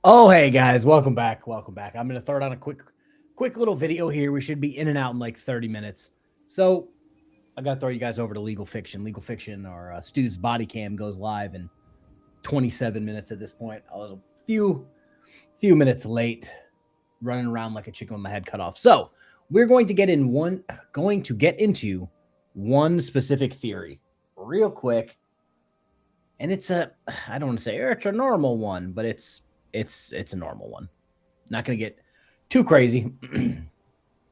Oh, hey guys, welcome back. Welcome back. I'm going to throw down a quick little video here. We should be in and out in like 30 minutes. So I got to throw you guys over to Legal Fiction. Legal Fiction, or Stu's body cam goes live in 27 minutes at this point. I was a few minutes late, running around like a chicken with my head cut off. So we're going to get into one specific theory real quick. And I don't want to say it's a normal one, but it's a normal one. Not gonna get too crazy.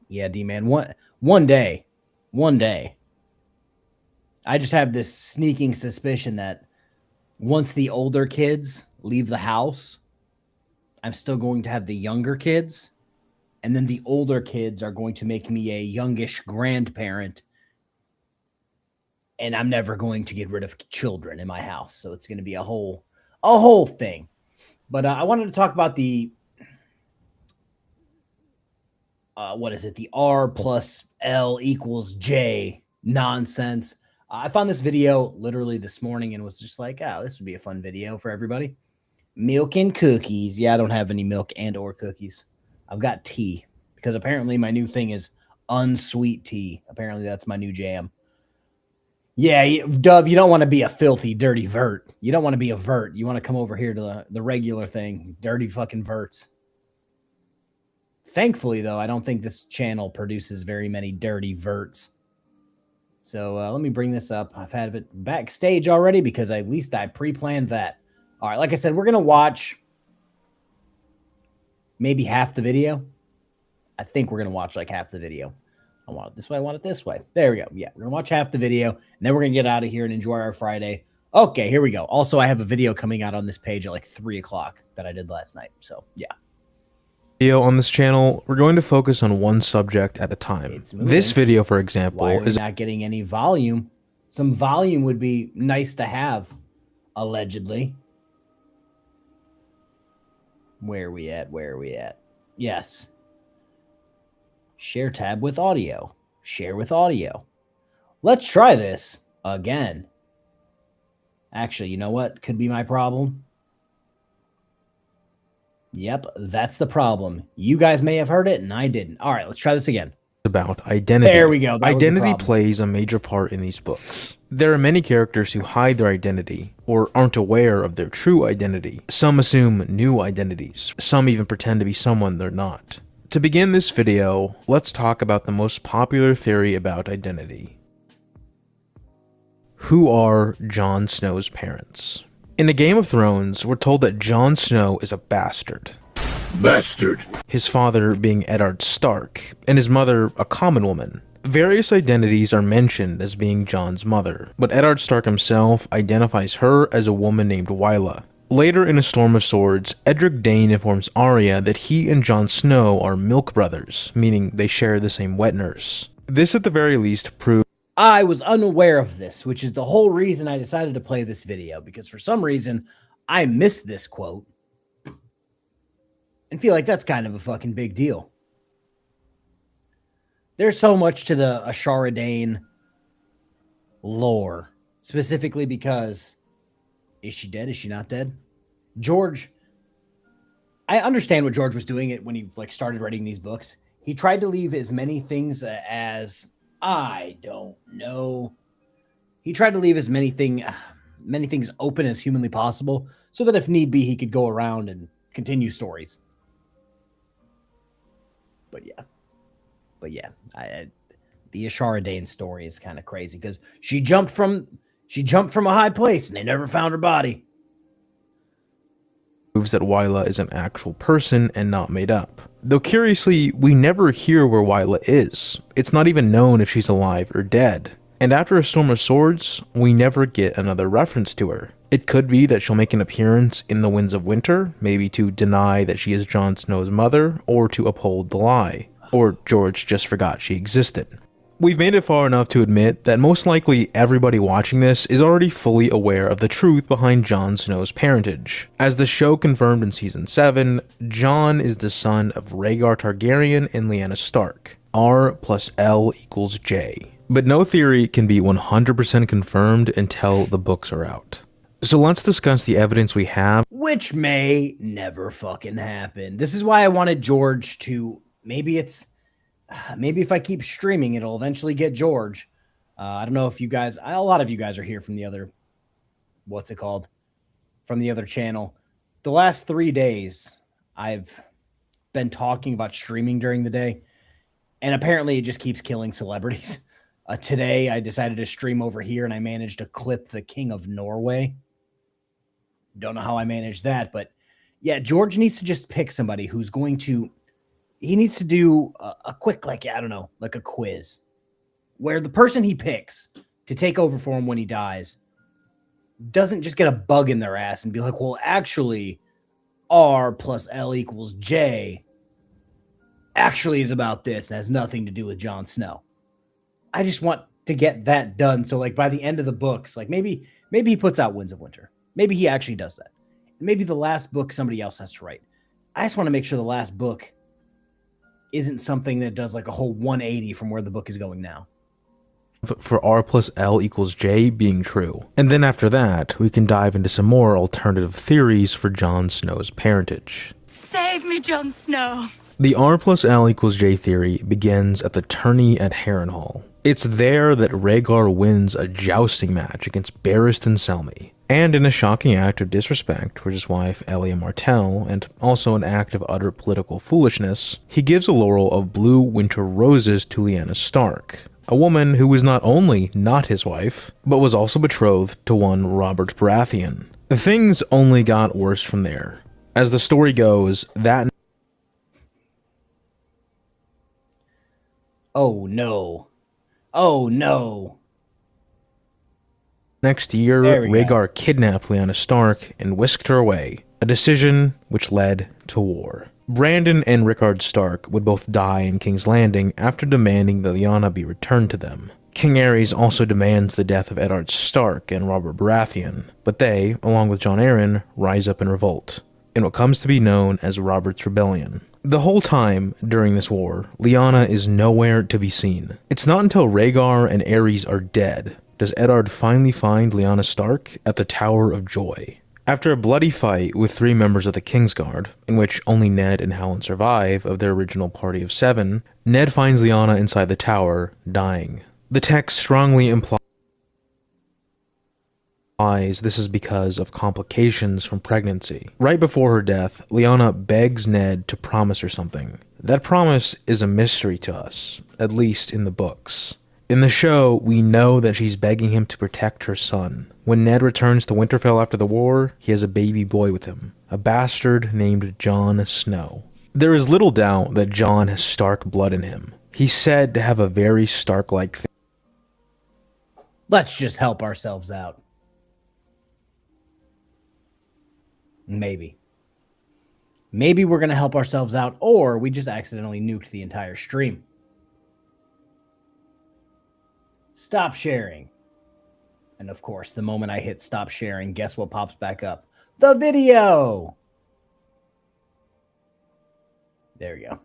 Yeah, D-Man. One day, I just have this sneaking suspicion that once the older kids leave the house, I'm still going to have the younger kids, and then the older kids are going to make me a youngish grandparent, and I'm never going to get rid of children in my house. So it's going to be a whole thing. But I wanted to talk about the, the R plus L equals J nonsense. I found this video literally this morning and was just like, oh, this would be a fun video for everybody. Milk and cookies. Yeah, I don't have any milk and or cookies. I've got tea because apparently my new thing is unsweet tea. Apparently that's my new jam. Yeah, Dove, you don't want to be a filthy, dirty vert. You don't want to be a vert. You want to come over here to the regular thing. Dirty fucking verts. Thankfully, though, I don't think this channel produces very many dirty verts. So let me bring this up. I've had it backstage already because at least I pre-planned that. All right, like I said, we're going to watch maybe half the video. I think we're going to watch like half the video. I want it this way. I want it this way. There we go. Yeah, we're going to watch half the video, and then we're going to get out of here and enjoy our Friday. Okay, here we go. Also, I have a video coming out on this page at like 3 o'clock that I did last night. So, yeah. Video on this channel, we're going to focus on one subject at a time. This video, for example, is not getting any volume. Some volume would be nice to have, allegedly. Where are we at? Yes. Share tab with audio. Share with audio. Let's try this again. Actually, you know what could be my problem? Yep, that's the problem. You guys may have heard it and I didn't. All right, let's try this again. About identity. There we go. Identity plays a major part in these books. There are many characters who hide their identity or aren't aware of their true identity. Some assume new identities. Some even pretend to be someone they're not. To begin this video, let's talk about the most popular theory about identity. Who are Jon Snow's parents? In A Game of Thrones, we're told that Jon Snow is a bastard. His father being Eddard Stark, and his mother a common woman. Various identities are mentioned as being Jon's mother, but Eddard Stark himself identifies her as a woman named Wylla. Later in A Storm of Swords, Edric Dayne informs Arya that he and Jon Snow are milk brothers, meaning they share the same wet nurse. This at the very least proves I was unaware of this, which is the whole reason I decided to play this video, because for some reason I missed this quote and feel like that's kind of a fucking big deal. There's so much to the Ashara Dayne lore, specifically because is she dead? Is she not dead? George, I understand what George was doing it when he started writing these books. He tried to leave as many things as I don't know. He tried to leave as many things open as humanly possible, so that if need be, he could go around and continue stories. But yeah, the Ashara Dayne story is kind of crazy because she jumped from a high place and they never found her body. Proves that Wylla is an actual person and not made up. Though curiously, we never hear where Wylla is. It's not even known if she's alive or dead. And after A Storm of Swords, we never get another reference to her. It could be that she'll make an appearance in The Winds of Winter, maybe to deny that she is Jon Snow's mother, or to uphold the lie. Or George just forgot she existed. We've made it far enough to admit that most likely everybody watching this is already fully aware of the truth behind Jon Snow's parentage. As the show confirmed in Season 7, Jon is the son of Rhaegar Targaryen and Lyanna Stark. R plus L equals J. But no theory can be 100% confirmed until the books are out. So let's discuss the evidence we have. which may never fucking happen. This is why I wanted George to, maybe if I keep streaming, it'll eventually get George. I don't know if you guys, a lot of you guys are here from the other, what's it called? From the other channel. The last 3 days, I've been talking about streaming during the day, and apparently it just keeps killing celebrities. Today, I decided to stream over here, and I managed to clip the King of Norway. Don't know how I managed that, but yeah, George needs to just pick somebody who's going to, he needs to do a quick, like, I don't know, like a quiz, where the person he picks to take over for him when he dies doesn't just get a bug in their ass and be like, well, actually, R plus L equals J actually is about this and has nothing to do with Jon Snow. I just want to get that done. So, like, by the end of the books, like, maybe he puts out Winds of Winter. Maybe he actually does that. Maybe the last book somebody else has to write. I just want to make sure the last book isn't something that does like a whole 180 from where the book is going now. For R plus L equals J being true. And then after that, we can dive into some more alternative theories for Jon Snow's parentage. Save me, Jon Snow. The R plus L equals J theory begins at the tourney at Harrenhal. It's there that Rhaegar wins a jousting match against Barristan Selmy. And in a shocking act of disrespect for his wife Elia Martell, and also an act of utter political foolishness, he gives a laurel of blue winter roses to Lyanna Stark, a woman who was not only not his wife, but was also betrothed to one Robert Baratheon. Things only got worse from there. As the story goes, that Oh no. Oh no. next year, Rhaegar kidnapped Lyanna Stark and whisked her away, a decision which led to war. Brandon and Rickard Stark would both die in King's Landing after demanding that Lyanna be returned to them. King Aerys also demands the death of Eddard Stark and Robert Baratheon, but they, along with Jon Arryn, rise up in revolt, in what comes to be known as Robert's Rebellion. The whole time during this war, Lyanna is nowhere to be seen. It's not until Rhaegar and Aerys are dead does Eddard finally find Lyanna Stark at the Tower of Joy. After a bloody fight with 3 members of the Kingsguard, in which only Ned and Howland survive of their original party of 7, Ned finds Lyanna inside the tower, dying. The text strongly implies this is because of complications from pregnancy. Right before her death, Lyanna begs Ned to promise her something. That promise is a mystery to us, at least in the books. In the show, we know that she's begging him to protect her son. When Ned returns to Winterfell after the war, he has a baby boy with him, a bastard named Jon Snow. There is little doubt that Jon has Stark blood in him. He's said to have a very Stark-like face. Let's just help ourselves out. Maybe. Maybe we're going to help ourselves out, or we just accidentally nuked the entire stream. Stop sharing. And of course, the moment I hit stop sharing, guess what pops back up? The video! There you go.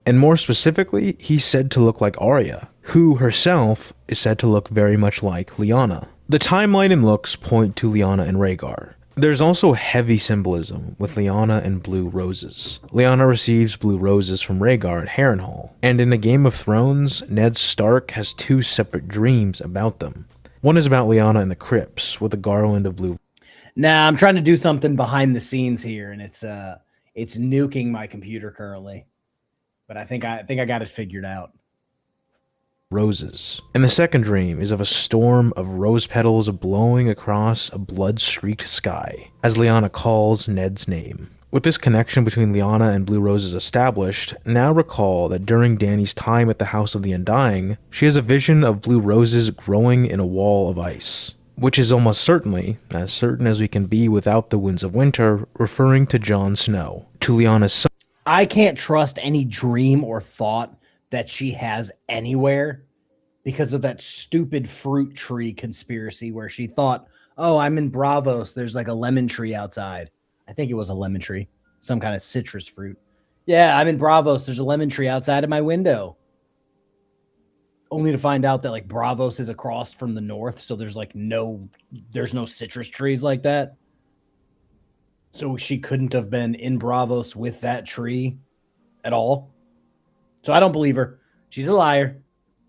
And more specifically, he's said to look like Arya, who herself is said to look very much like Lyanna. The timeline and looks point to Lyanna and Rhaegar. There's also heavy symbolism with Lyanna and blue roses. Lyanna receives blue roses from Rhaegar at Harrenhal, and in the Game of Thrones, Ned Stark has 2 separate dreams about them. One is about Lyanna in the crypts with a garland of blue. Nah, I'm trying to do something behind the scenes here, and it's nuking my computer currently. But I think I got it figured out. Roses. And the second dream is of a storm of rose petals blowing across a blood-streaked sky, as Lyanna calls Ned's name. With this connection between Lyanna and blue roses established, now recall that during Dany's time at the House of the Undying, she has a vision of blue roses growing in a wall of ice, which is almost certainly, as certain as we can be without the Winds of Winter, referring to Jon Snow, to Lyanna's son. I can't trust any dream or thought that she has anywhere because of that stupid fruit tree conspiracy where she thought, oh, I'm in Bravos. There's like a lemon tree outside. I think it was a lemon tree, some kind of citrus fruit. Yeah, I'm in Bravos. There's a lemon tree outside of my window. Only to find out that like Bravos is across from the north. So there's no citrus trees like that. So she couldn't have been in Bravos with that tree at all. So I don't believe her. She's a liar.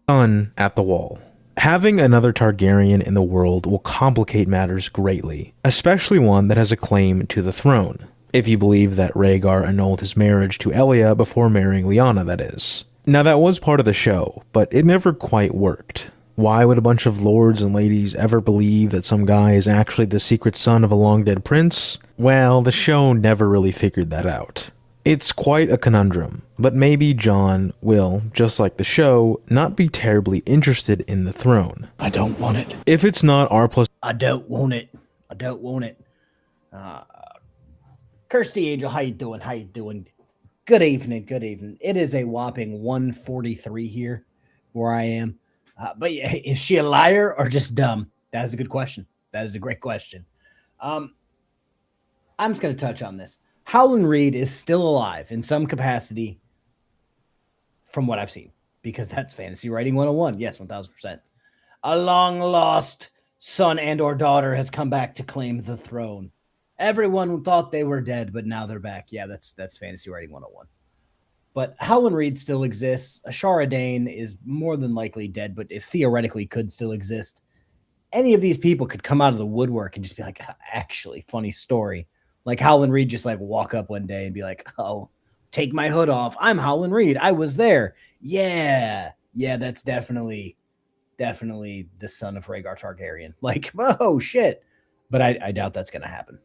Son at the wall. Having another Targaryen in the world will complicate matters greatly, especially one that has a claim to the throne, if you believe that Rhaegar annulled his marriage to Elia before marrying Lyanna, that is. Now that was part of the show, but it never quite worked. Why would a bunch of lords and ladies ever believe that some guy is actually the secret son of a long-dead prince? Well, the show never really figured that out. It's quite a conundrum, but maybe Jon will, just like the show, not be terribly interested in the throne. I don't want it. If it's not R+, I don't want it. I don't want it. Kirsty Angel, how you doing? How you doing? Good evening. Good evening. It is a whopping 1:43 here where I am. But yeah, is she a liar or just dumb? That is a good question. That is a great question. I'm just going to touch on this. Howland Reed is still alive in some capacity from what I've seen, because that's fantasy writing 101. Yes, 1000%. A long lost son and or daughter has come back to claim the throne. Everyone thought they were dead, but now they're back. Yeah, that's fantasy writing 101. But Howland Reed still exists. Ashara Dane is more than likely dead, but it theoretically could still exist. Any of these people could come out of the woodwork and just be like, actually, funny story. Like Howland Reed just like walk up one day and be like, oh, take my hood off. I'm Howland Reed. I was there. Yeah, that's definitely the son of Rhaegar Targaryen. Like, oh, shit. But I doubt that's going to happen.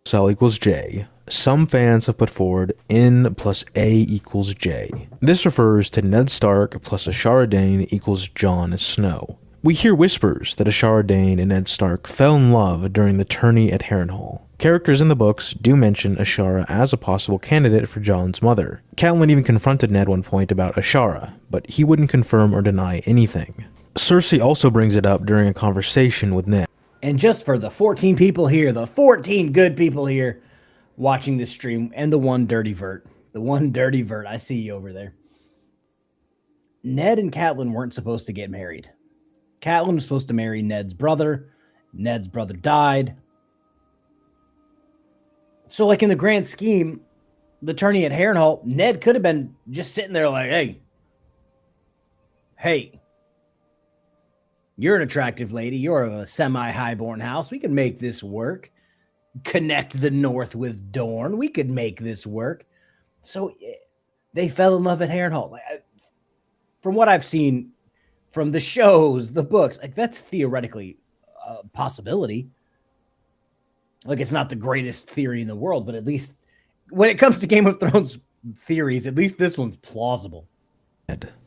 Cell equals J. Some fans have put forward N plus A equals J. This refers to Ned Stark plus Ashara Dane equals Jon Snow. We hear whispers that Ashara Dane and Ned Stark fell in love during the tourney at Harrenhal. Characters in the books do mention Ashara as a possible candidate for Jon's mother. Catelyn even confronted Ned one point about Ashara, but he wouldn't confirm or deny anything. Cersei also brings it up during a conversation with Ned. And just for the 14 people here, the 14 good people here watching this stream, and the one dirty vert, I see you over there. Ned and Catelyn weren't supposed to get married. Catelyn was supposed to marry Ned's brother. Ned's brother died. So, like, in the grand scheme, the tourney at Harrenhal, Ned could have been just sitting there like, hey, you're an attractive lady. You're of a semi-highborn house. We can make this work. Connect the North with Dorne. We could make this work. So they fell in love at Harrenhal. From what I've seen from the shows, the books, like that's theoretically a possibility. Like it's not the greatest theory in the world, but at least when it comes to Game of Thrones theories, at least this one's plausible.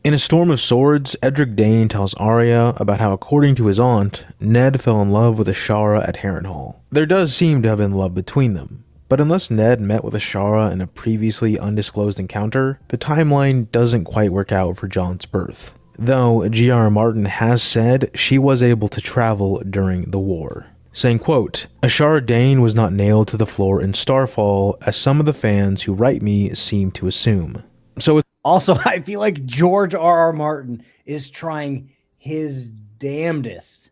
In A Storm of Swords, Edric Dane tells Arya about how, according to his aunt, Ned fell in love with Ashara at Harrenhal. There does seem to have been love between them, but unless Ned met with Ashara in a previously undisclosed encounter, the timeline doesn't quite work out for Jon's birth. Though G.R. Martin has said she was able to travel during the war, saying, quote, Ashara Dane was not nailed to the floor in Starfall, as some of the fans who write me seem to assume. So also, I feel like George R.R. Martin is trying his damnedest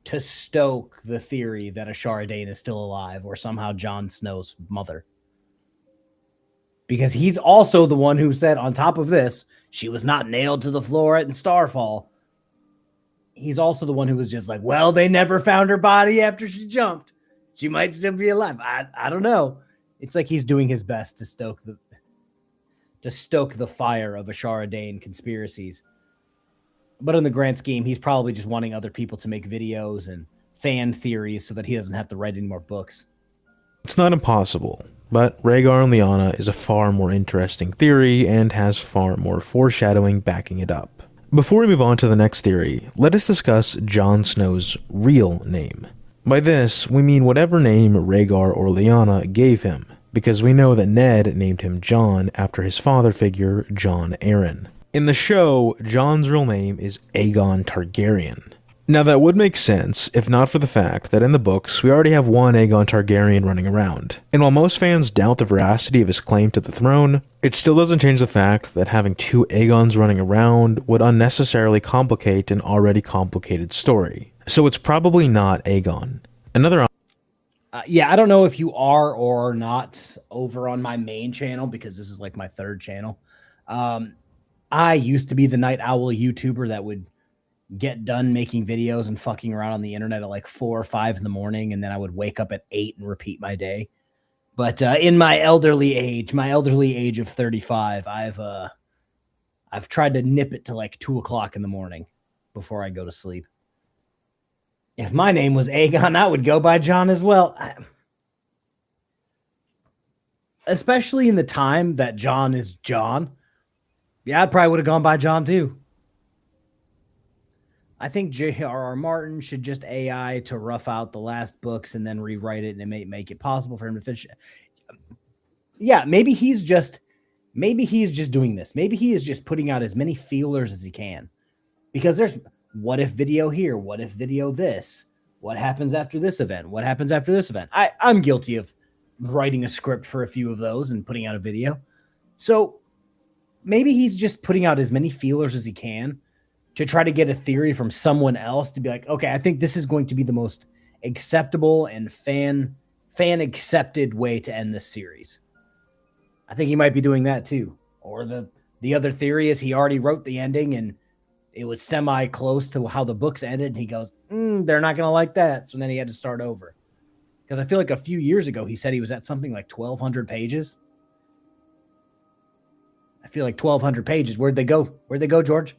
to stoke the theory that Ashara Dane is still alive or somehow Jon Snow's mother. Because he's also the one who said, on top of this, she was not nailed to the floor in Starfall. He's also the one who was just like, well, they never found her body after she jumped. She might still be alive. I don't know. It's like he's doing his best to stoke the fire of Ashara Dane conspiracies. But in the grand scheme, he's probably just wanting other people to make videos and fan theories so that he doesn't have to write any more books. It's not impossible, but Rhaegar and Lyanna is a far more interesting theory and has far more foreshadowing backing it up. Before we move on to the next theory, let us discuss Jon Snow's real name. By this, we mean whatever name Rhaegar or Lyanna gave him, because we know that Ned named him Jon after his father figure, Jon Arryn. In the show, Jon's real name is Aegon Targaryen. Now that would make sense if not for the fact that in the books we already have one Aegon Targaryen running around. And while most fans doubt the veracity of his claim to the throne, it still doesn't change the fact that having two Aegons running around would unnecessarily complicate an already complicated story. So it's probably not Aegon. Another Yeah, I don't know if you are or not over on my main channel because this is like my third channel. Um, I used to be the Night Owl YouTuber that would get done making videos and fucking around on the internet at like 4 or 5 in the morning, and then I would wake up at 8 and repeat my day. But in my elderly age of 35, I've tried to nip it to like 2 o'clock in the morning before I go to sleep. If my name was Aegon, I would go by John as well. Especially in the time that John is John. Yeah, I probably would have gone by John too. I think J.R.R. Martin should just AI to rough out the last books and then rewrite it, and it may make it possible for him to finish. Yeah, maybe he's just doing this. Maybe he is just putting out as many feelers as he can. Because there's what if video here, what if video this, what happens after this event, what happens after this event. I'm guilty of writing a script for a few of those and putting out a video. So maybe he's just putting out as many feelers as he can to try to get a theory from someone else to be like, okay, I think this is going to be the most acceptable and fan accepted way to end this series. I think he might be doing that too. Or the other theory is he already wrote the ending and it was semi close to how the books ended. And he goes, they're not going to like that. So then he had to start over. Because I feel like a few years ago, he said he was at something like 1,200 pages. I feel like 1,200 pages. Where'd they go? Where'd they go, George?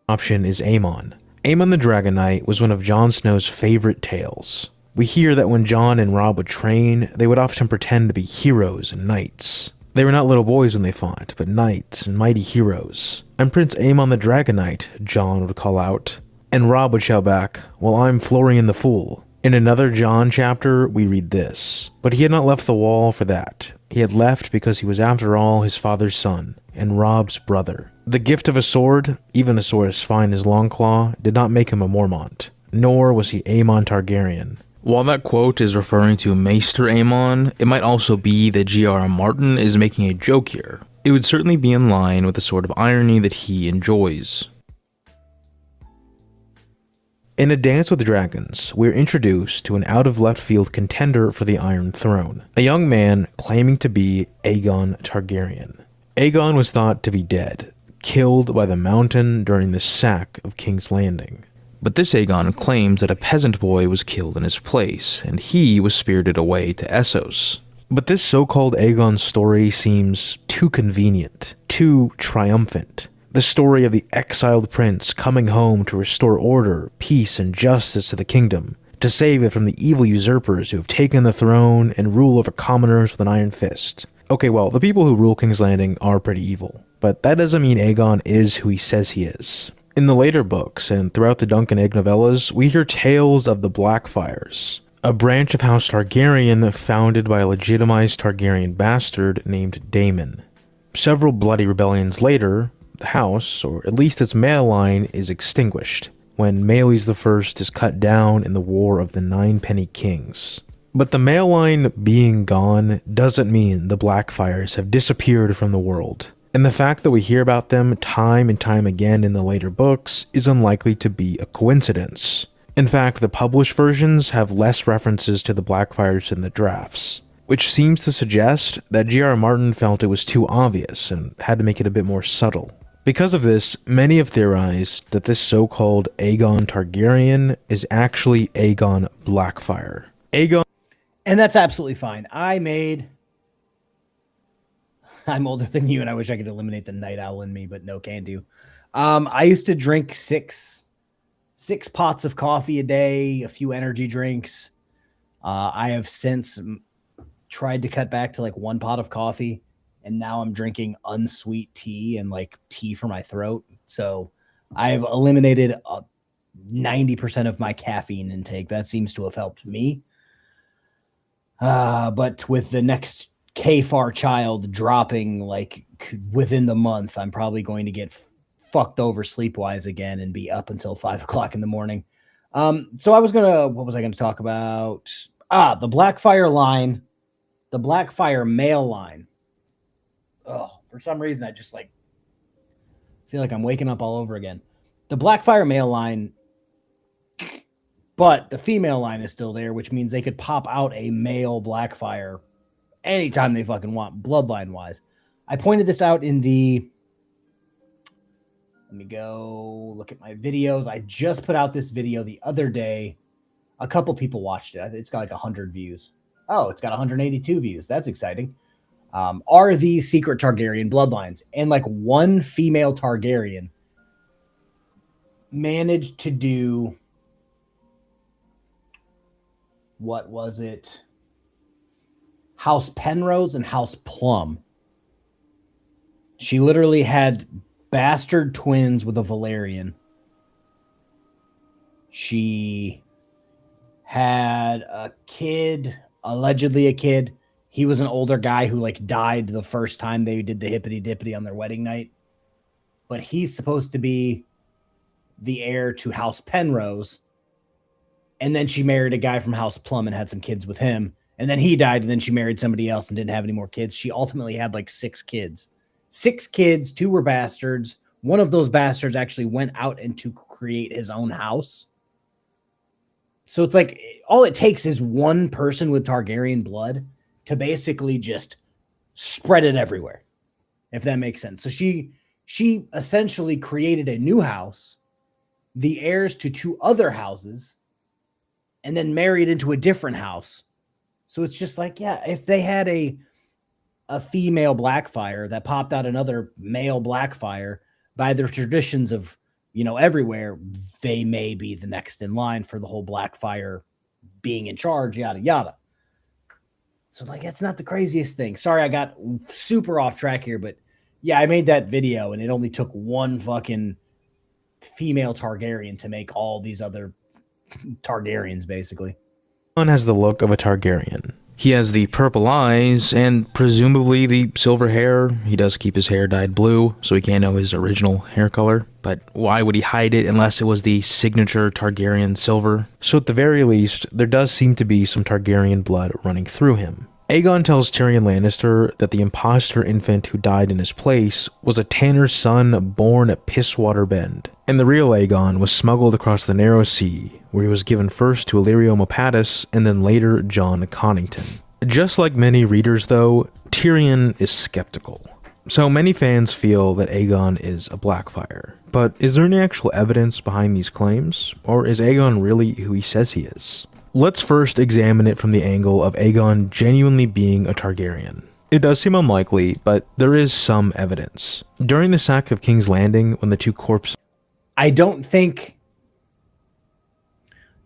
Option is Aemon. Aemon the Dragon Knight was one of Jon Snow's favorite tales. We hear that when Jon and Robb would train, they would often pretend to be heroes and knights. They were not little boys when they fought, but knights and mighty heroes. "I'm Prince Aemon the Dragon Knight," Jon would call out. And Robb would shout back, "Well, I'm Florian the Fool." In another Jon chapter, we read this. But he had not left the wall for that. He had left because he was after all his father's son, and Robb's brother. The gift of a sword, even a sword as fine as Longclaw, did not make him a Mormont, nor was he Aemon Targaryen. While that quote is referring to Maester Aemon, it might also be that J.R.R. Martin is making a joke here. It would certainly be in line with the sort of irony that he enjoys. In A Dance with Dragons, we're introduced to an out-of-left-field contender for the Iron Throne, a young man claiming to be Aegon Targaryen. Aegon was thought to be dead, killed by the Mountain during the sack of King's Landing. But this Aegon claims that a peasant boy was killed in his place, and he was spirited away to Essos. But this so-called Aegon story seems too convenient, too triumphant. The story of the exiled prince coming home to restore order, peace, and justice to the kingdom, to save it from the evil usurpers who have taken the throne and rule over commoners with an iron fist. Okay, well, the people who rule King's Landing are pretty evil, but that doesn't mean Aegon is who he says he is. In the later books, and throughout the Dunk and Egg novellas, we hear tales of the Blackfyres, a branch of House Targaryen founded by a legitimized Targaryen bastard named Daemon. Several bloody rebellions later, the house, or at least its male line, is extinguished, when Maelys I is cut down in the War of the Nine Penny Kings. But the male line being gone doesn't mean the Blackfyres have disappeared from the world. And the fact that we hear about them time and time again in the later books is unlikely to be a coincidence. In fact, the published versions have less references to the Blackfyres than the drafts, which seems to suggest that J.R.R. Martin felt it was too obvious and had to make it a bit more subtle. Because of this, many have theorized that this so-called Aegon Targaryen is actually Aegon Blackfyre. And that's absolutely fine. I'm older than you, and I wish I could eliminate the night owl in me, but no can do. I used to drink six pots of coffee a day, a few energy drinks. I have since tried to cut back to like 1 pot of coffee, and now I'm drinking unsweet tea and like tea for my throat. So I've eliminated 90% of my caffeine intake. That seems to have helped me. But with the next Kfar child dropping like within the month, I'm probably going to get fucked over sleep-wise again and be up until 5 o'clock in the morning. So what was I going to talk about? The Blackfyre line, the Blackfyre male line. Oh, for some reason, I just like feel like I'm waking up all over again. The Blackfyre male line But the female line is still there, which means they could pop out a male Blackfire anytime they fucking want, bloodline wise. I pointed this out in the. Let me go look at my videos. I just put out this video the other day. A couple people watched it. It's got like 100 views. Oh, it's got 182 views. That's exciting. Are these secret Targaryen bloodlines? And like one female Targaryen managed to do. What was it? House Penrose and House Plum. She literally had bastard twins with a Valerian. She had a kid, allegedly a kid. He was an older guy who like died the first time they did the hippity dippity on their wedding night. But he's supposed to be the heir to House Penrose. And then she married a guy from House Plum and had some kids with him. And then he died, and then she married somebody else and didn't have any more kids. She ultimately had like 6 kids. 6 kids, 2 were bastards. One of those bastards actually went out and to create his own house. So it's like all it takes is one person with Targaryen blood to basically just spread it everywhere, if that makes sense. So she essentially created a new house, the heirs to 2 other houses, and then married into a different house. So it's just like, yeah, if they had a female Blackfire that popped out another male Blackfire, by the traditions of, everywhere, they may be the next in line for the whole Blackfire being in charge, yada, yada. So like, that's not the craziest thing. Sorry, I got super off track here, but yeah, I made that video and it only took one fucking female Targaryen to make all these other Targaryens, basically. Aegon has the look of a Targaryen. He has the purple eyes and presumably the silver hair. He does keep his hair dyed blue, so we can't know his original hair color. But why would he hide it unless it was the signature Targaryen silver? So at the very least, there does seem to be some Targaryen blood running through him. Aegon tells Tyrion Lannister that the imposter infant who died in his place was a tanner's son born at Pisswater Bend, and the real Aegon was smuggled across the Narrow Sea, where he was given first to Illyrio Mopatis and then later Jon Connington. Just like many readers though, Tyrion is skeptical. So many fans feel that Aegon is a Blackfire. But is there any actual evidence behind these claims? Or is Aegon really who he says he is? Let's first examine it from the angle of Aegon genuinely being a Targaryen. It does seem unlikely, but there is some evidence. During the sack of King's Landing, when the 2 corpses... I don't think...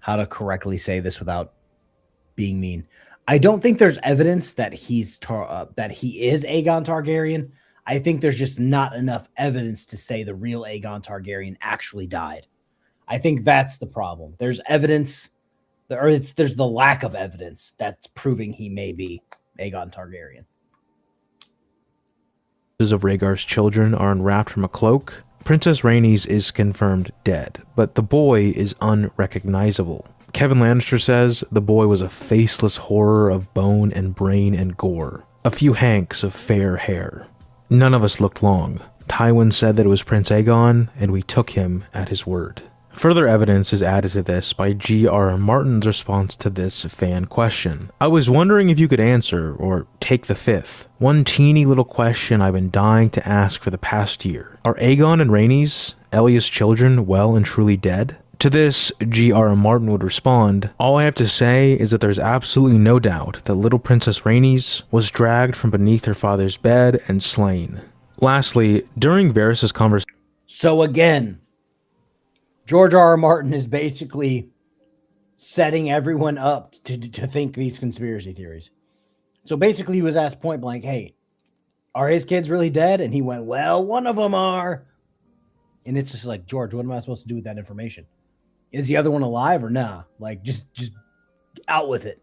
How to correctly say this without being mean. I don't think there's evidence that he is Aegon Targaryen. I think there's just not enough evidence to say the real Aegon Targaryen actually died. I think that's the problem. There's evidence... there's the lack of evidence that's proving he may be Aegon Targaryen. Of Rhaegar's children are unwrapped from a cloak. Princess Rhaenys is confirmed dead, but the boy is unrecognizable. Kevin Lannister says the boy was a faceless horror of bone and brain and gore. A few hanks of fair hair. None of us looked long. Tywin said that it was Prince Aegon, and we took him at his word. Further evidence is added to this by G.R.R. Martin's response to this fan question. I was wondering if you could answer, or take the fifth. One teeny little question I've been dying to ask for the past year. Are Aegon and Rhaenys, Ellia's children, well and truly dead? To this, G.R.R. Martin would respond, all I have to say is that there's absolutely no doubt that little Princess Rhaenys was dragged from beneath her father's bed and slain. Lastly, during Varys' conversation... So again... George R. R. Martin is basically setting everyone up to think these conspiracy theories. So basically he was asked point blank, hey, are his kids really dead? And he went, well, one of them are. And it's just like, George, what am I supposed to do with that information? Is the other one alive or nah? Like, just out with it.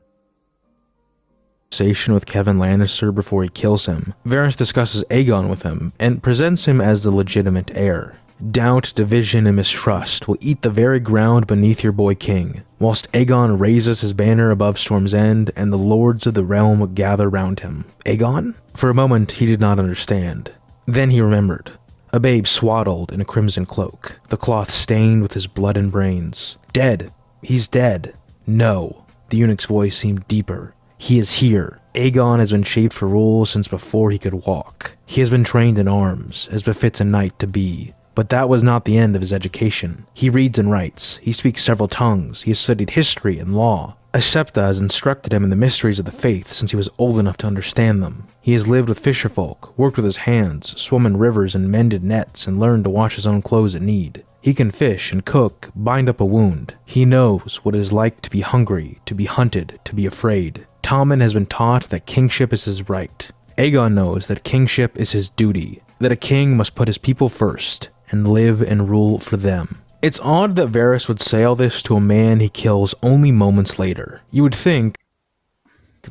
With Kevin Lannister before he kills him. Varys discusses Aegon with him and presents him as the legitimate heir. Doubt, division, and mistrust will eat the very ground beneath your boy king, whilst Aegon raises his banner above Storm's End and the lords of the realm gather round him. Aegon? For a moment, he did not understand. Then he remembered. A babe swaddled in a crimson cloak, the cloth stained with his blood and brains. Dead. He's dead. No. The eunuch's voice seemed deeper. He is here. Aegon has been shaped for rule since before he could walk. He has been trained in arms, as befits a knight to be. But that was not the end of his education. He reads and writes. He speaks several tongues. He has studied history and law. A Septa has instructed him in the mysteries of the faith since he was old enough to understand them. He has lived with fisherfolk, worked with his hands, swum in rivers and mended nets, and learned to wash his own clothes at need. He can fish and cook, bind up a wound. He knows what it is like to be hungry, to be hunted, to be afraid. Tommen has been taught that kingship is his right. Aegon knows that kingship is his duty, that a king must put his people first, and live and rule for them. It's odd that Varys would say all this to a man he kills only moments later. You would think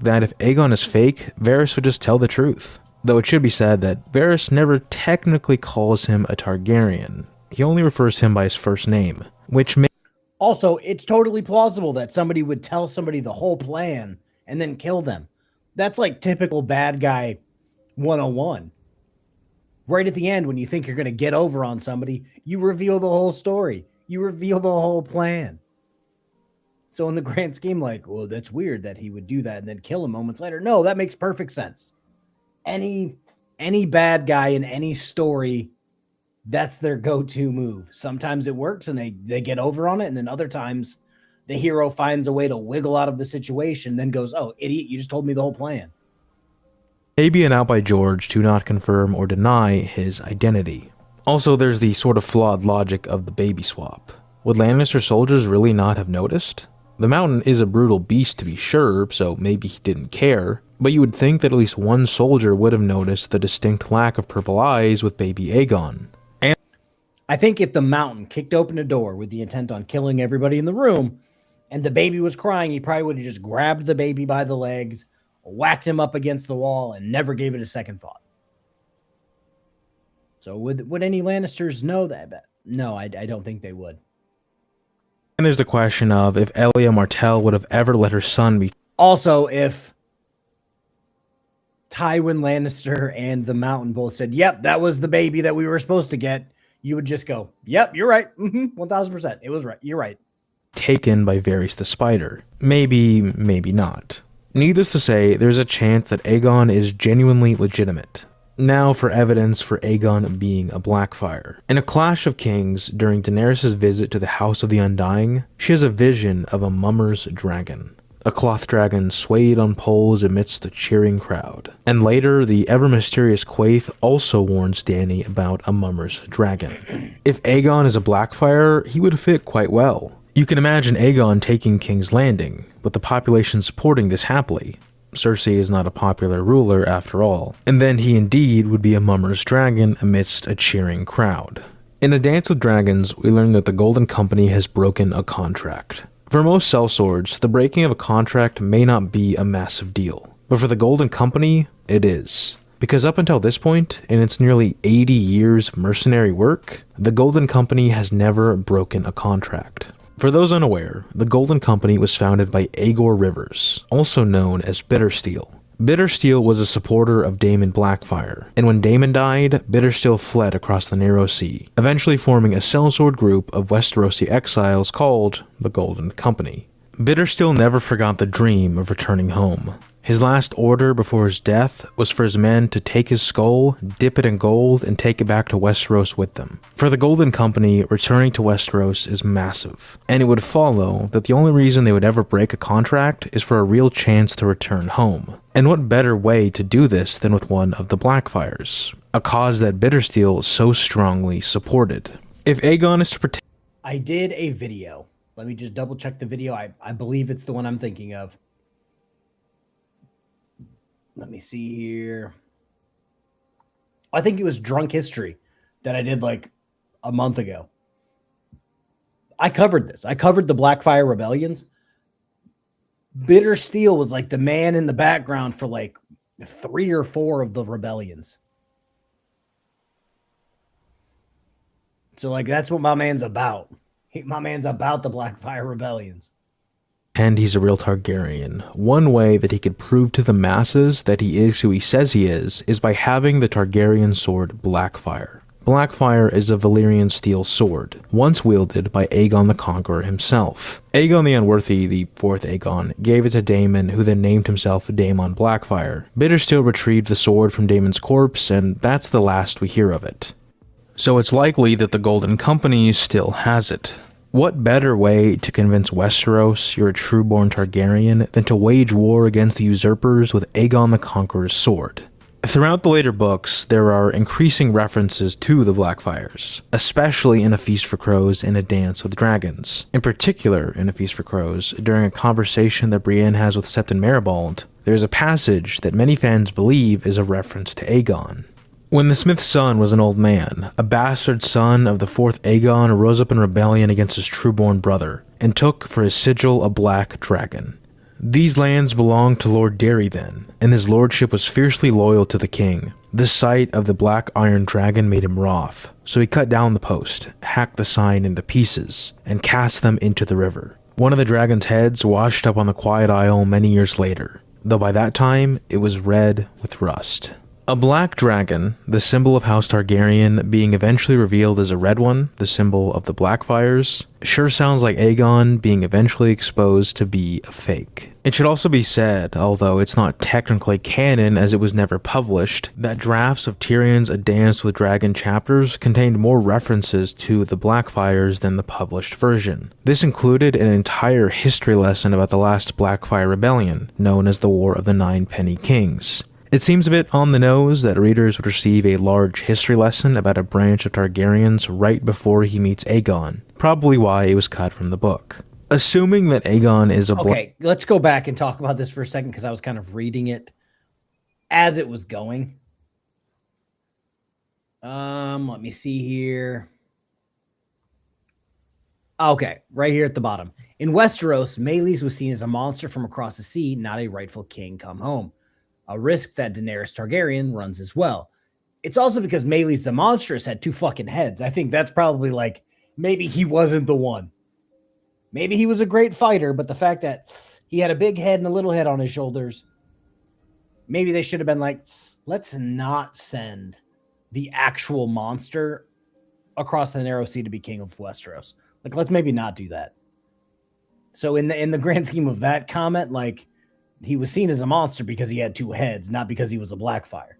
that if Aegon is fake, Varys would just tell the truth. Though it should be said that Varys never technically calls him a Targaryen. He only refers to him by his first name, which may... Also, it's totally plausible that somebody would tell somebody the whole plan and then kill them. That's like typical bad guy 101. Right at the end, when you think you're going to get over on somebody, you reveal the whole story. You reveal the whole plan. So in the grand scheme, like, well, that's weird that he would do that and then kill him moments later. No, that makes perfect sense. Any bad guy in any story, that's their go-to move. Sometimes it works and they get over on it, and then other times the hero finds a way to wiggle out of the situation, then goes, oh, idiot, you just told me the whole plan. Maybe an out by George to not confirm or deny his identity. Also, there's the sort of flawed logic of the baby swap. Would Lannister soldiers really not have noticed? The Mountain is a brutal beast to be sure, so maybe he didn't care, but you would think that at least one soldier would have noticed the distinct lack of purple eyes with baby Aegon. And I think if the Mountain kicked open a door with the intent on killing everybody in the room, and the baby was crying, he probably would have just grabbed the baby by the legs, whacked him up against the wall, and never gave it a second thought. So would any Lannisters know that? No, I don't think they would. And there's the question of if Elia Martell would have ever let her son be... Also, if Tywin Lannister and the Mountain both said, yep, that was the baby that we were supposed to get, you would just go, yep, you're right. 1000%. It was right. You're right. Taken by Varys the Spider. Maybe, maybe not. Needless to say, there's a chance that Aegon is genuinely legitimate. Now for evidence for Aegon being a Blackfyre. In A Clash of Kings, during Daenerys' visit to the House of the Undying, she has a vision of a mummer's dragon. A cloth dragon swayed on poles amidst a cheering crowd. And later, the ever-mysterious Quaithe also warns Dany about a mummer's dragon. If Aegon is a Blackfyre, he would fit quite well. You can imagine Aegon taking King's Landing, with the population supporting this happily. Cersei is not a popular ruler after all, and then he indeed would be a mummer's dragon amidst a cheering crowd. In A Dance with Dragons, we learn that the Golden Company has broken a contract. For most sellswords, the breaking of a contract may not be a massive deal, but for the Golden Company, it is. Because up until this point, in its nearly 80 years of mercenary work, the Golden Company has never broken a contract. For those unaware, the Golden Company was founded by Aegor Rivers, also known as Bittersteel. Bittersteel was a supporter of Daemon Blackfyre, and when Daemon died, Bittersteel fled across the Narrow Sea, eventually forming a sellsword group of Westerosi exiles called the Golden Company. Bittersteel never forgot the dream of returning home. His last order before his death was for his men to take his skull, dip it in gold, and take it back to Westeros with them. For the Golden Company, returning to Westeros is massive, and it would follow that the only reason they would ever break a contract is for a real chance to return home. And what better way to do this than with one of the Blackfyres, a cause that Bittersteel so strongly supported. If Aegon is to protect... I did a video. Let me just double check the video. I believe it's the one I'm thinking of. Let me see here. I think it was Drunk History that I did like a month ago. I covered this. I covered the Blackfyre rebellions. Bittersteel was like the man in the background for like 3 or 4 of the rebellions. So like that's what my man's about. My man's about the Blackfyre rebellions. And he's a real Targaryen. One way that he could prove to the masses that he is who he says he is by having the Targaryen sword Blackfyre. Blackfire is a Valyrian steel sword, once wielded by Aegon the Conqueror himself. Aegon the Unworthy, the fourth Aegon, gave it to Daemon, who then named himself Daemon Blackfire. Bittersteel retrieved the sword from Daemon's corpse, and that's the last we hear of it. So it's likely that the Golden Company still has it. What better way to convince Westeros you're a true-born Targaryen than to wage war against the usurpers with Aegon the Conqueror's sword? Throughout the later books, there are increasing references to the Blackfires, especially in A Feast for Crows and A Dance with Dragons. In particular, in A Feast for Crows, during a conversation that Brienne has with Septon Maribald, there's a passage that many fans believe is a reference to Aegon. When the Smith's son was an old man, a bastard son of the fourth Aegon rose up in rebellion against his true-born brother, and took for his sigil a black dragon. These lands belonged to Lord Darry then, and his lordship was fiercely loyal to the king. The sight of the black iron dragon made him wroth, so he cut down the post, hacked the sign into pieces, and cast them into the river. One of the dragon's heads washed up on the Quiet Isle many years later, though by that time it was red with rust. A black dragon, the symbol of House Targaryen, being eventually revealed as a red one, the symbol of the Blackfires, sure sounds like Aegon being eventually exposed to be a fake. It should also be said, although it's not technically canon as it was never published, that drafts of Tyrion's A Dance with Dragon chapters contained more references to the Blackfires than the published version. This included an entire history lesson about the last Blackfire rebellion, known as the War of the Nine Penny Kings. It seems a bit on the nose that readers would receive a large history lesson about a branch of Targaryens right before he meets Aegon, probably why it was cut from the book. Assuming that Aegon is a Okay, let's go back and talk about this for a second because I was kind of reading it as it was going. Let me see here. Okay, right here at the bottom. In Westeros, Meleys was seen as a monster from across the sea, not a rightful king come home. A risk that Daenerys Targaryen runs as well. It's also because Meleys the monstrous had two fucking heads. I think that's probably like, maybe he wasn't the one. Maybe he was a great fighter, but the fact that he had a big head and a little head on his shoulders, maybe they should have been like, let's not send the actual monster across the narrow sea to be king of Westeros. Like, let's maybe not do that. So in the grand scheme of that comment, like, he was seen as a monster because he had two heads, not because he was a Blackfire.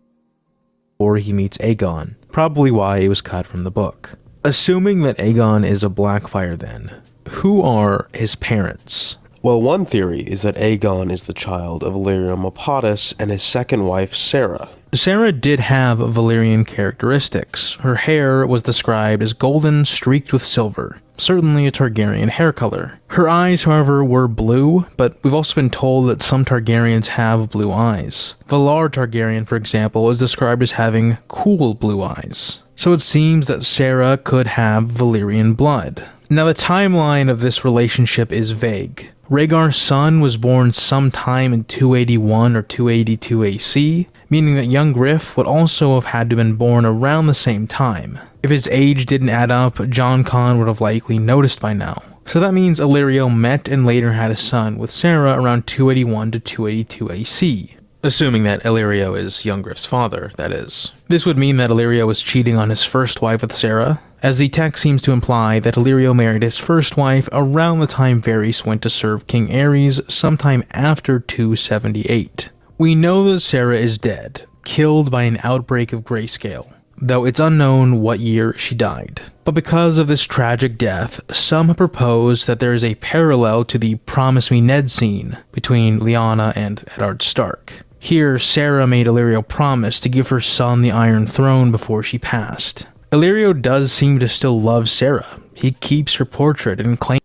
Or he meets Aegon, probably why it was cut from the book. Assuming that Aegon is a Blackfire then, who are his parents? Well, one theory is that Aegon is the child of Illyrio Mopatis and his second wife, Sarah. Sarah did have Valyrian characteristics. Her hair was described as golden streaked with silver, certainly a Targaryen hair color. Her eyes, however, were blue, but we've also been told that some Targaryens have blue eyes. Valar Targaryen, for example, is described as having cool blue eyes. So it seems that Sarah could have Valyrian blood. Now the timeline of this relationship is vague. Rhaegar's son was born sometime in 281 or 282 AC, meaning that young Griff would also have had to have been born around the same time. If his age didn't add up, Jon Con would have likely noticed by now. So that means Illyrio met and later had a son with Sarah around 281 to 282 AC. Assuming that Illyrio is young Griff's father, that is. This would mean that Illyrio was cheating on his first wife with Sarah, as the text seems to imply that Illyrio married his first wife around the time Varys went to serve King Aerys sometime after 278. We know that Sarah is dead, killed by an outbreak of grayscale, though it's unknown what year she died. But because of this tragic death, some have proposed that there is a parallel to the Promise Me Ned scene between Lyanna and Eddard Stark. Here, Sarah made Illyrio promise to give her son the Iron Throne before she passed. Illyrio does seem to still love Sarah. He keeps her portrait and claims...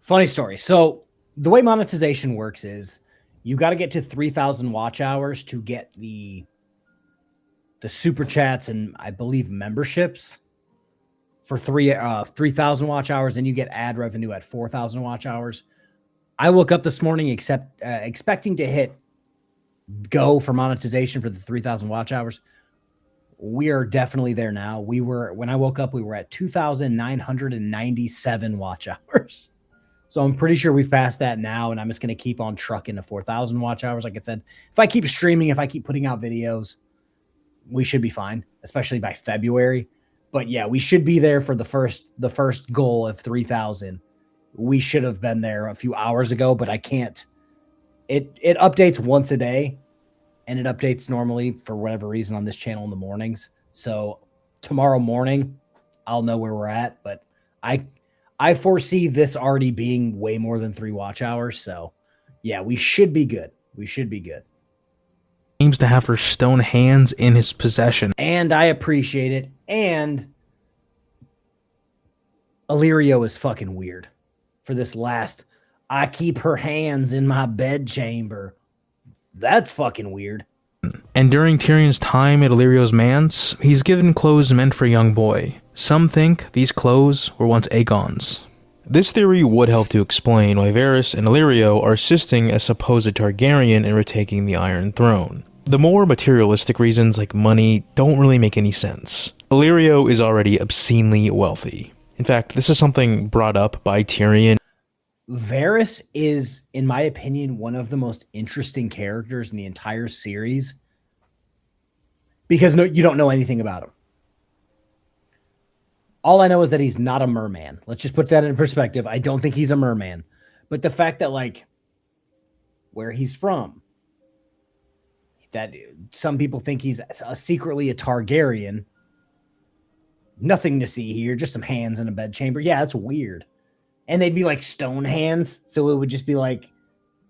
Funny story. So the way monetization works is you got to get to 3,000 watch hours to get the super chats and I believe memberships for 3,000 watch hours, and you get ad revenue at 4,000 watch hours. I woke up this morning expecting to hit go for monetization for the 3,000 watch hours. We are definitely there now. When I woke up, we were at 2,997 watch hours. So I'm pretty sure we've passed that now, and I'm just going to keep on trucking to 4,000 watch hours. Like I said, if I keep streaming, if I keep putting out videos, we should be fine, especially by February. But yeah, we should be there for the first goal of 3,000. We should have been there a few hours ago, but I can't. It updates once a day, and it updates normally for whatever reason on this channel in the mornings. So tomorrow morning, I'll know where we're at. But I foresee this already being way more than 3 watch hours. So yeah, we should be good. We should be good. Seems to have her stone hands in his possession. And I appreciate it. And Illyrio is fucking weird for this last. I keep her hands in my bedchamber. That's fucking weird. And during Tyrion's time at Illyrio's manse, he's given clothes meant for a young boy. Some think these clothes were once Aegon's. This theory would help to explain why Varys and Illyrio are assisting a supposed Targaryen in retaking the Iron Throne. The more materialistic reasons like money don't really make any sense. Illyrio is already obscenely wealthy. In fact, this is something brought up by Tyrion. Varys is, in my opinion, one of the most interesting characters in the entire series because you don't know anything about him. All I know is that he's not a merman. Let's just put that in perspective. I don't think he's a merman. But the fact that, like, where he's from, that some people think he's secretly a Targaryen. Nothing to see here, just some hands in a bedchamber. Yeah, that's weird. And they'd be like stone hands, so it would just be like,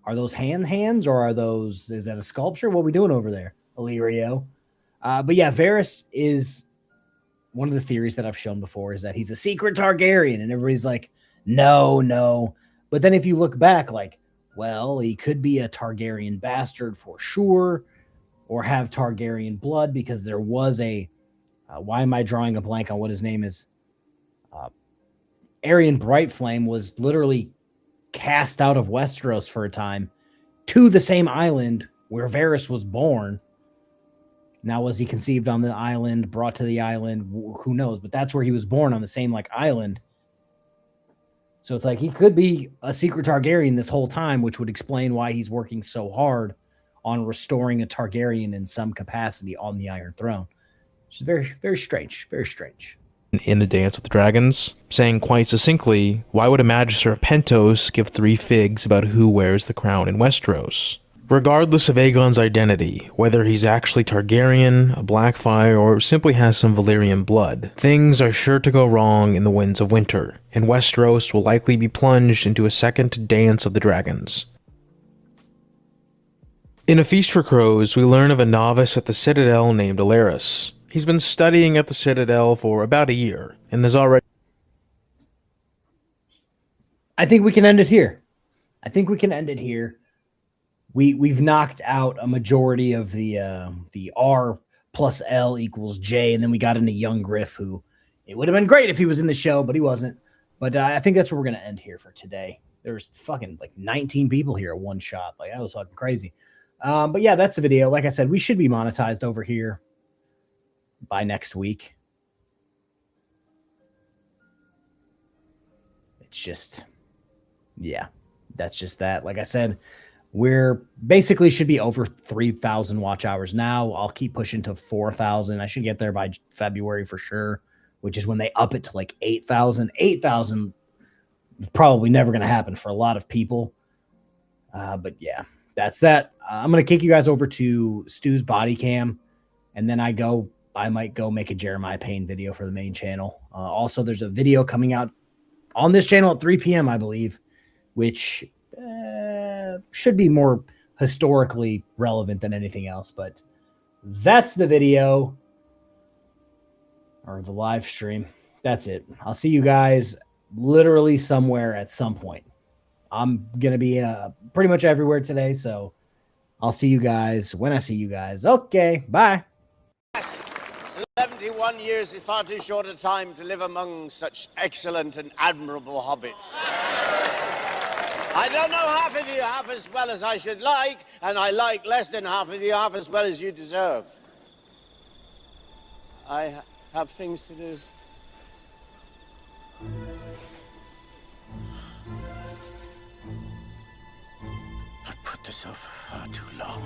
are those hands or is that a sculpture? What are we doing over there, Illyrio? But yeah, Varys is one of the theories that I've shown before is that he's a secret Targaryen, and everybody's like, no. But then if you look back, like, well, he could be a Targaryen bastard for sure, or have Targaryen blood, because there was a, why am I drawing a blank on what his name is? Aerion Brightflame was literally cast out of Westeros for a time to the same island where Varys was born. Now, was he conceived on the island, brought to the island? Who knows? But that's where he was born, on the same like island. So it's like he could be a secret Targaryen this whole time, which would explain why he's working so hard on restoring a Targaryen in some capacity on the Iron Throne. Which is very, very strange. Very strange. In A Dance with Dragons, saying quite succinctly, why would a Magister of Pentos give 3 figs about who wears the crown in Westeros? Regardless of Aegon's identity, whether he's actually Targaryen, a Blackfyre, or simply has some Valyrian blood, things are sure to go wrong in the Winds of Winter, and Westeros will likely be plunged into a second Dance of the Dragons. In A Feast for Crows, we learn of a novice at the Citadel named Alaris. He's been studying at the Citadel for about a year, and there's already... I think we can end it here. We've knocked out a majority of the R plus L equals J, and then we got into Young Griff, who it would have been great if he was in the show, but he wasn't. But I think that's where we're gonna end here for today. There's fucking like 19 people here at one shot. Like, that was fucking crazy. But yeah, that's the video. Like I said, we should be monetized over here by next week. It's just, yeah, that's just that. Like I said, we're basically should be over 3,000 watch hours now. I'll keep pushing to 4,000. I should get there by February for sure, which is when they up it to like 8,000. 8,000 probably never going to happen for a lot of people. But yeah, that's that. I'm going to kick you guys over to Stu's body cam, and then I might go make a Jeremiah Payne video for the main channel. Also, there's a video coming out on this channel at 3 p.m., I believe, which should be more historically relevant than anything else. But that's the video, or the live stream. That's it. I'll see you guys literally somewhere at some point. I'm going to be pretty much everywhere today, so I'll see you guys when I see you guys. Okay, bye. 71 years is far too short a time to live among such excellent and admirable hobbits. I don't know half of you half as well as I should like, and I like less than half of you half as well as you deserve. I have things to do. I've put this off for far too long.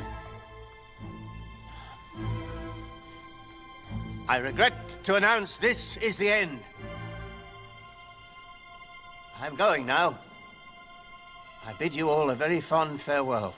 I regret to announce this is the end. I'm going now. I bid you all a very fond farewell.